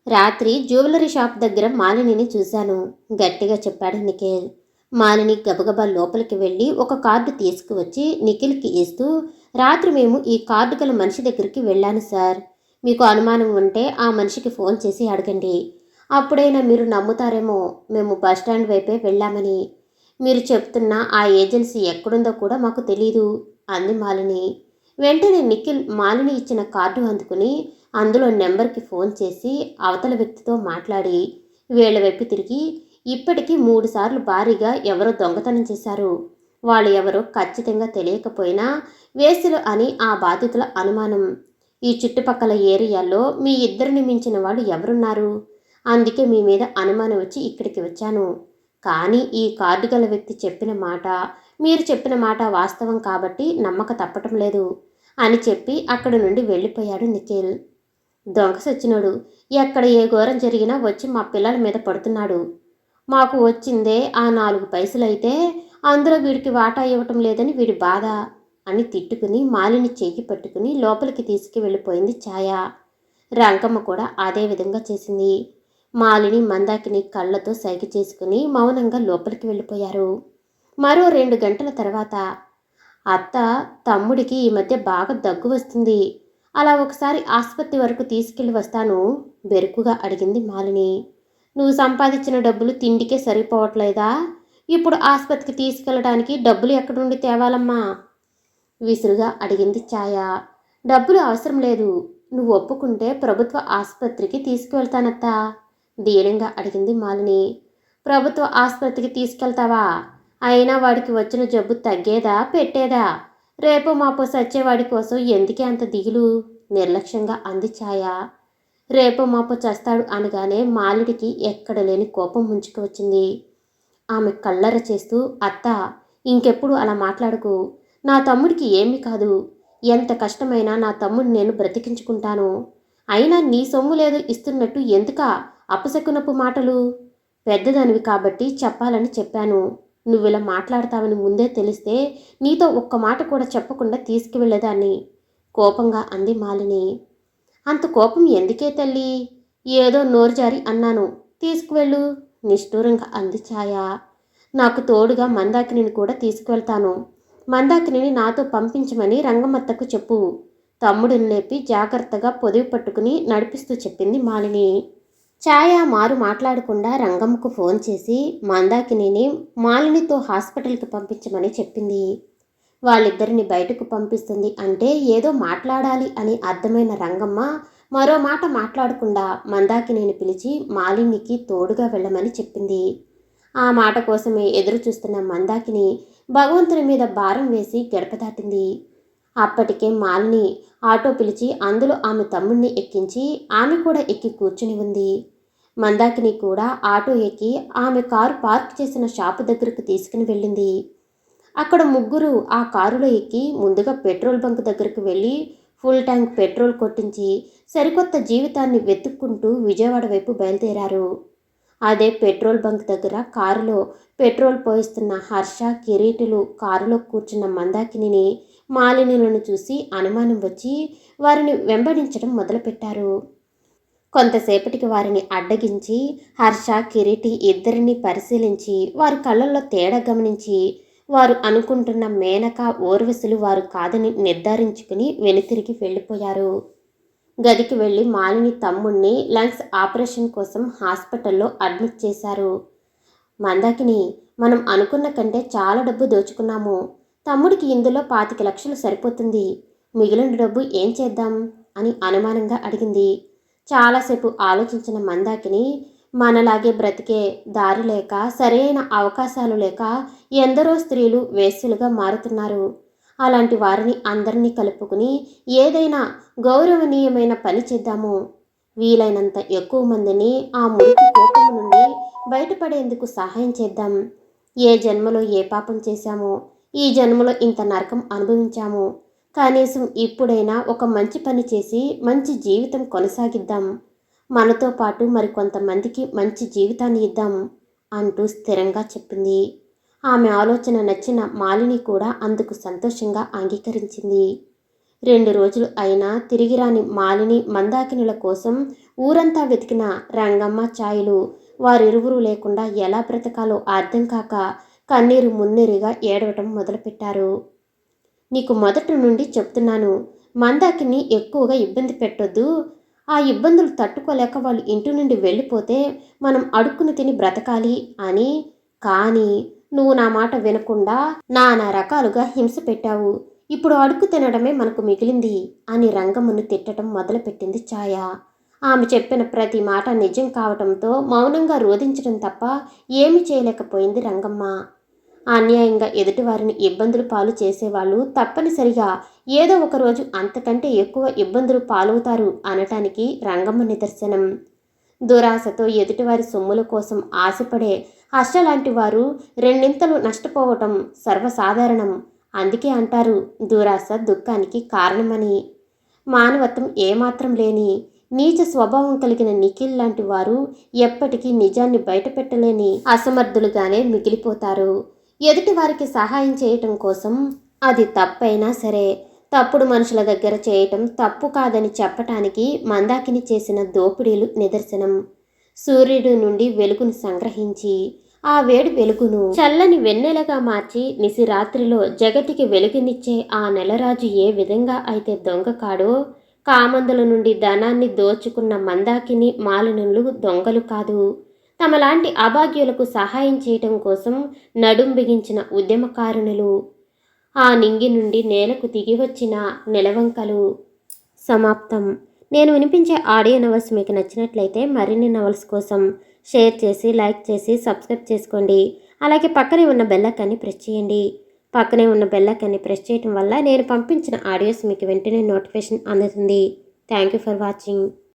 రాత్రి jewellery shop దగ్గర మాలినిని చూశాను, గట్టిగా చెప్పాడు నిఖిల్. మాలిని గబగబా లోపలికి వెళ్ళి ఒక కార్డు తీసుకువచ్చి నిఖిల్కి ఇస్తూ, రాత్రి మేము ఈ కార్డు గల మనిషి దగ్గరికి వెళ్ళాను సార్. మీకు అనుమానం ఉంటే ఆ మనిషికి ఫోన్ చేసి అడగండి. అప్పుడైనా మీరు నమ్ముతారేమో మేము బస్టాండ్ వైపే వెళ్ళామని. మీరు చెప్తున్న ఆ ఏజెన్సీ ఎక్కడుందో కూడా మాకు తెలీదు అంది మాలిని. వెంటనే నిఖిల్ మాలిని ఇచ్చిన కార్డు అందుకుని అందులో నెంబర్కి ఫోన్ చేసి అవతల వ్యక్తితో మాట్లాడి వీళ్ళ వైపు తిరిగి, ఇప్పటికీ 3 సార్లు భారీగా ఎవరో దొంగతనం చేశారు. వాళ్ళు ఎవరో ఖచ్చితంగా తెలియకపోయినా వేసులు అని ఆ బాధితుల అనుమానం. ఈ చుట్టుపక్కల ఏరియాల్లో మీ ఇద్దరిని మించిన వాళ్ళు ఎవరున్నారు? అందుకే మీ మీద అనుమానం వచ్చి ఇక్కడికి వచ్చాను. కానీ ఈ కార్డు గల వ్యక్తి చెప్పిన మాట, మీరు చెప్పిన మాట వాస్తవం కాబట్టి నమ్మక తప్పటం లేదు అని చెప్పి అక్కడి నుండి వెళ్ళిపోయాడు నిఖిల్. దొంగ సచ్చినోడు, ఎక్కడ ఏ ఘోరం జరిగినా వచ్చి మా పిల్లల మీద పడుతున్నాడు. మాకు వచ్చిందే ఆ 4 పైసలైతే అందులో వీడికి వాటా ఇవ్వటం లేదని వీడి బాధ అని తిట్టుకుని మాలిని చెయ్యి పట్టుకుని లోపలికి తీసుకువెళ్ళిపోయింది ఛాయ. రంగమ్మ కూడా అదే విధంగా చేసింది. మాలిని మందాకిని కళ్ళతో సైగ చేసుకుని మౌనంగా లోపలికి వెళ్ళిపోయారు. మరో 2 గంటల తర్వాత, అత్త, తమ్ముడికి ఈ మధ్య బాగా దగ్గు వస్తుంది. అలా ఒకసారి ఆసుపత్రి వరకు తీసుకెళ్ళి వస్తాను బెరుకుగా అడిగింది మాలిని. నువ్వు సంపాదించిన డబ్బులు తిండికే సరిపోవట్లేదా? ఇప్పుడు ఆసుపత్రికి తీసుకెళ్ళడానికి డబ్బులు ఎక్కడి నుండి తేవాలమ్మా? విసురుగా అడిగింది ఛాయ. డబ్బులు అవసరం లేదు. నువ్వు ఒప్పుకుంటే ప్రభుత్వ ఆసుపత్రికి తీసుకువెళ్తానత్తా దీనంగా అడిగింది మాలిని. ప్రభుత్వ ఆసుపత్రికి తీసుకెళ్తావా? అయినా వాడికి వచ్చిన జబ్బు తగ్గేదా పెట్టేదా? రేపు మాపో సచ్చేవాడి కోసం ఎందుకే అంత దిగులు? నిర్లక్ష్యంగా అంది ఛాయ. రేపు మాపో చస్తాడు అనగానే మాలిడికి ఎక్కడ లేని కోపం ముంచుకు వచ్చింది. ఆమె కళ్ళర చేస్తూ, అత్త, ఇంకెప్పుడు అలా మాట్లాడుకు. నా తమ్ముడికి ఏమీ కాదు. ఎంత కష్టమైనా నా తమ్ముడిని నేను బ్రతికించుకుంటాను. అయినా నీ సొమ్ము లేదు ఇస్తున్నట్టు ఎందుకా అపశకునపు మాటలు? పెద్దదానివి కాబట్టి చెప్పాలని చెప్పాను. నువ్విలా మాట్లాడతావని ముందే తెలిస్తే నీతో ఒక్క మాట కూడా చెప్పకుండా తీసుకువెళ్ళేదాన్ని కోపంగా అంది మాలిని. అంత కోపం ఎందుకే తల్లి? ఏదో నోరు జారి అన్నాను, తీసుకువెళ్ళు నిష్ఠూరంగా అంది ఛాయ. నాకు తోడుగా మందాకిని కూడా తీసుకువెళ్తాను. మందాకిని నాతో పంపించమని రంగమ్మత్తకు చెప్పు. తమ్ముడిని లేపి జాగ్రత్తగా పొదివి పట్టుకుని నడిపిస్తూ చెప్పింది మాలిని. ఛాయ మారు మాట్లాడకుండా రంగమ్మకు ఫోన్ చేసి మందాకిని మాలినితో హాస్పిటల్కి పంపించమని చెప్పింది. వాళ్ళిద్దరిని బయటకు పంపిస్తుంది అంటే ఏదో మాట్లాడాలి అని అర్థమైన రంగమ్మ మరో మాట మాట్లాడకుండా మందాకిని పిలిచి మాలినికి తోడుగా వెళ్ళమని చెప్పింది. ఆ మాట కోసమే ఎదురు చూస్తున్న మందాకిని భగవంతుని మీద భారం వేసి గడప దాటింది. అప్పటికే మాలిని ఆటో పిలిచి అందులో ఆమె తమ్ముడిని ఎక్కించి ఆమె కూడా ఎక్కి కూర్చుని ఉంది. మందాకిని కూడా ఆటో ఎక్కి ఆమె కారు పార్క్ చేసిన షాపు దగ్గరకు తీసుకుని వెళ్ళింది. అక్కడ ముగ్గురు ఆ కారులో ఎక్కి ముందుగా పెట్రోల్ బంక్ దగ్గరకు వెళ్ళి ఫుల్ ట్యాంక్ పెట్రోల్ కొట్టించి సరికొత్త జీవితాన్ని వెతుక్కుంటూ విజయవాడ వైపు బయలుదేరారు. అదే పెట్రోల్ బంక్ దగ్గర కారులో పెట్రోల్ పోయిస్తున్న హర్ష, కిరీటులు కారులో కూర్చున్న మందాకిని మాలినిలను చూసి అనుమానం వచ్చి వారిని వెంబడించడం మొదలుపెట్టారు. కొంతసేపటికి వారిని అడ్డగించి హర్ష, కిరీటి ఇద్దరిని పరిశీలించి వారి కళ్ళల్లో తేడా గమనించి వారు అనుకుంటున్న మేనక, ఊర్వశులు వారు కాదని నిర్ధారించుకుని వెనుతిరిగి వెళ్ళిపోయారు. గదికి వెళ్ళి మాలిని తమ్ముణ్ణి లంగ్స్ ఆపరేషన్ కోసం హాస్పిటల్లో అడ్మిట్ చేశారు. మందాకిని, మనం అనుకున్న కంటే చాలా డబ్బు దోచుకున్నాము. తమ్ముడికి ఇందులో 25 లక్షలు సరిపోతుంది. మిగిలిన డబ్బు ఏం చేద్దాం అని అనుమానంగా అడిగింది. చాలాసేపు ఆలోచించిన మందాకిని, మనలాగే బ్రతికే దారి లేక, సరైన అవకాశాలు లేక ఎందరో స్త్రీలు వేశ్యలుగా మారుతున్నారు. అలాంటి వారిని అందరినీ కలుపుకుని ఏదైనా గౌరవనీయమైన పని చేద్దాము. వీలైనంత ఎక్కువ మందిని ఆ మురికి కోపము నుండి బయటపడేందుకు సహాయం చేద్దాం. ఏ జన్మలో ఏ పాపం చేశామో ఈ జన్మలో ఇంత నరకం అనుభవించాము. కనీసం ఇప్పుడైనా ఒక మంచి పని చేసి మంచి జీవితం కొనసాగిద్దాం. మనతో పాటు మరికొంతమందికి మంచి జీవితాన్ని ఇద్దాం అంటూ స్థిరంగా చెప్పింది. ఆమె ఆలోచన నచ్చిన మాలిని కూడా అందుకు సంతోషంగా అంగీకరించింది. 2 రోజులు అయినా తిరిగి రాని మాలిని మందాకినుల కోసం ఊరంతా వెతికిన రంగమ్మ ఛాయలు వారిరువురు లేకుండా ఎలా బ్రతకాలో అర్థం కాక కన్నీరు మున్నీరుగా ఏడవటం మొదలుపెట్టారు. నీకు మొదటి నుండి చెప్తున్నాను, మందాకిని ఎక్కువగా ఇబ్బంది పెట్టొద్దు. ఆ ఇబ్బందులు తట్టుకోలేక వాళ్ళు ఇంటి నుండి వెళ్ళిపోతే మనం అడుక్కుని తిని బ్రతకాలి అని. కానీ నువ్వు నా మాట వినకుండా నానా రకాలుగా హింస పెట్టావు. ఇప్పుడు అడుక్కు తినడమే మనకు మిగిలింది అని రంగమ్మను తిట్టడం మొదలుపెట్టింది ఛాయ. ఆమె చెప్పిన ప్రతి మాట నిజం కావటంతో మౌనంగా రోధించడం తప్ప ఏమీ చేయలేకపోయింది రంగమ్మ. అన్యాయంగా ఎదుటివారిని ఇబ్బందులు పాలు చేసేవాళ్ళు తప్పనిసరిగా ఏదో ఒకరోజు అంతకంటే ఎక్కువ ఇబ్బందులు పాలవుతారు అనటానికి రంగమ్మ నిదర్శనం. దురాశతో ఎదుటివారి సొమ్ముల కోసం ఆశపడే హర్షలాంటి వారు రెండింతలు నష్టపోవటం సర్వసాధారణం. అందుకే అంటారు దురాశ దుఃఖానికి కారణమని. మానవత్వం ఏమాత్రం లేని నీచ స్వభావం కలిగిన నిఖిల్ లాంటి వారు ఎప్పటికీ నిజాన్ని బయటపెట్టలేని అసమర్థులుగానే మిగిలిపోతారు. ఎదుటి వారికి సహాయం చేయటం కోసం అది తప్పైనా సరే తప్పుడు మనుషుల దగ్గర చేయటం తప్పు కాదని చెప్పటానికి మందాకిని చేసిన దోపిడీలు నిదర్శనం. సూర్యుడి నుండి వెలుగును సంగ్రహించి ఆ వేడి వెలుగును చల్లని వెన్నెలగా మార్చి నిశిరాత్రిలో జగతికి వెలుగునిచ్చే ఆ నెలరాజు ఏ విధంగా అయితే దొంగ కాడో, కామందుల నుండి ధనాన్ని దోచుకున్న మందాకిని మాలినులు దొంగలు కాదు. తమలాంటి అభాగ్యులకు సహాయం చేయటం కోసం నడుం బిగించిన ఉద్యమకారుణులు. ఆ నింగి నుండి నేలకు దిగివచ్చిన నెలవంకలు. సమాప్తం. నేను వినిపించే ఆడియో నవల్స్ మీకు నచ్చినట్లయితే మరిన్ని నవల్స్ కోసం షేర్ చేసి, లైక్ చేసి, సబ్స్క్రైబ్ చేసుకోండి. అలాగే పక్కనే ఉన్న బెల్ ఐకాన్ని ప్రెస్ చేయండి. పక్కనే ఉన్న బెల్ ఐకాన్ని ప్రెస్ చేయడం వల్ల నేను పంపించిన ఆడియోస్ మీకు వెంటనే నోటిఫికేషన్ అందుతుంది. Thank you for watching.